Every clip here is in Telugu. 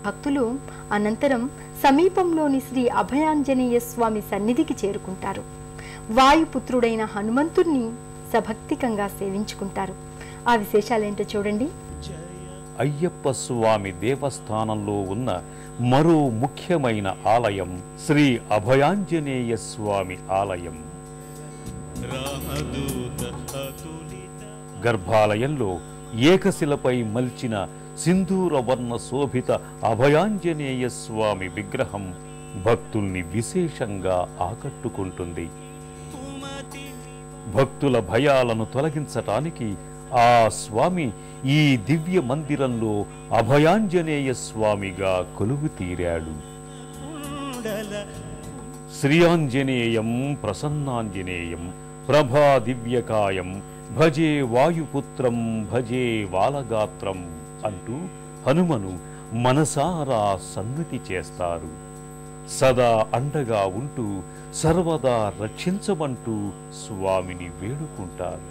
భక్తులు అనంతరం సమీపంలోని శ్రీ అభయాంజనేయ స్వామి సన్నిధికి చేరుకుంటారు. వాయుపుత్రుడైన హనుమంతుణ్ణి సభక్తికంగా సేవించుకుంటారు. ఆ విశేషాలేంటో చూడండి. అయ్యప్ప స్వామి దేవస్థానంలో ఉన్న మరో ముఖ్యమైన ఆలయం శ్రీ అభయాంజనేయ స్వామి ఆలయం. గర్భాలయంలో ఏకశిలపై మల్చిన సింధూరవర్ణ శోభిత అభయాంజనేయ స్వామి విగ్రహం భక్తుల్ని విశేషంగా ఆకట్టుకుంటుంది. భక్తుల భయాలను తొలగించటానికి ఆ స్వామి ఈ దివ్య మందిరంలో అభయాంజనేయ స్వామిగా కొలువు తీరాడు. శ్రీయాంజనేయం ప్రసన్నాంజనేయం ప్రభా దివ్యకాయం భజే వాయుపుత్రం భజే వాలగాత్రం అంటూ హనుమను మనసారా సన్నిధి చేస్తారు. సదా అండగా ఉంటూ సర్వదా రక్షించమంటూ స్వామిని వేడుకుంటారు.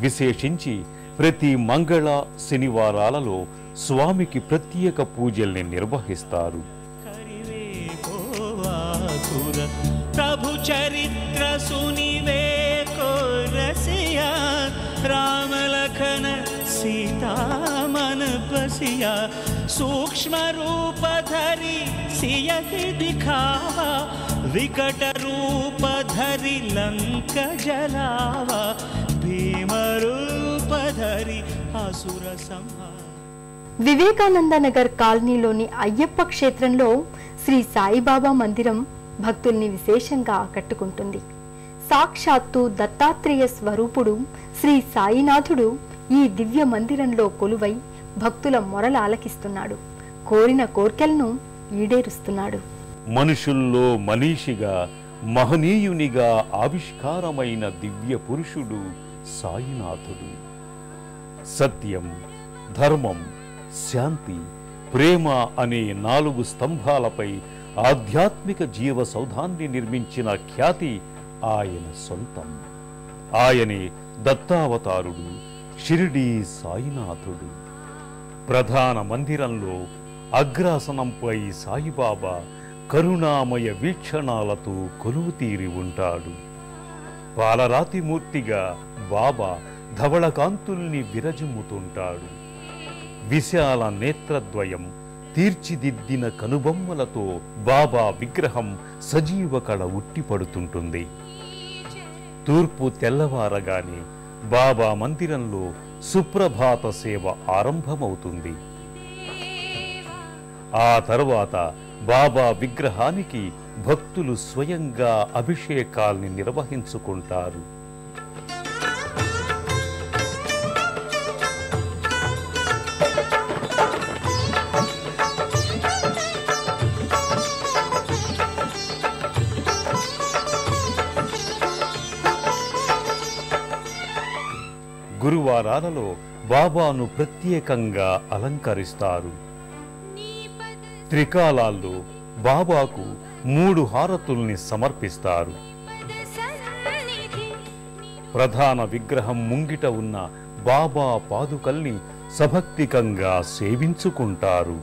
విశేషించి ప్రతి మంగళ శనివారాలలో స్వామికి ప్రత్యేక పూజల్ని నిర్వహిస్తారు. ప్రభు చరిత్ర సునివే కోరసియా రామలఖన సీతామన బసియా సూక్ష్మ రూప ధరి సియకి దిఖావా వికట రూప ధరి లంక జలావా భీమ రూప ధరి అసుర సంహార. వివేకానంద నగర్ కాలనీలోని అయ్యప్ప క్షేత్రంలో శ్రీ సాయిబాబా మందిరం భక్తుల్ని విశేషంగా ఆకట్టుకుంటుంది. సాక్షాత్తు దత్తాత్రేయ స్వరూపుడు శ్రీ సాయినాథుడు ఈ దివ్య మందిరంలో కొలువై భక్తుల మొరలు ఆలకిస్తున్నాడు. కోరిన కోర్కెలను ఈడేరుస్తున్నాడు. మనుషుల్లో మనీషిగా మహనీయునిగా ఆవిష్కారమైన దివ్య పురుషుడు సాయినాథుడు. సత్యం, ధర్మం, శాంతి, ప్రేమ అనే 4 స్తంభాలపై ఆధ్యాత్మిక జీవ సౌధాన్ని నిర్మించిన ఖ్యాతి ఆయన సొంతం. ఆయనే దత్తావతారుడు, షిరిడీ సాయినాథుడు. ప్రధాన మందిరంలో అగ్రాసనంపై సాయిబాబా కరుణామయ వీక్షణాలతో కొలువు తీరి ఉంటాడు. పాలరాతి మూర్తిగా బాబా ధవళకాంతుల్ని విరజిమ్ముతుంటాడు. విశాల నేత్రద్వయం, తీర్చిదిద్దిన కనుబొమ్మలతో బాబా విగ్రహం సజీవ కళ ఉట్టిపడుతుంటుంది. తూర్పు తెల్లవారగానే బాబా మందిరంలో సుప్రభాత సేవ ఆరంభమవుతుంది. ఆ తరువాత బాబా విగ్రహానికి భక్తులు స్వయంగా అభిషేకాల్ని నిర్వహించుకుంటారు. గురువారాలలో బాబాను ప్రత్యేకంగా అలంకరిస్తారు. త్రికాలాల్లో బాబాకు 3 హారతుల్ని సమర్పిస్తారు. ప్రధాన విగ్రహం ముంగిట ఉన్న బాబా పాదుకల్ని సభక్తికంగా సేవించుకుంటారు.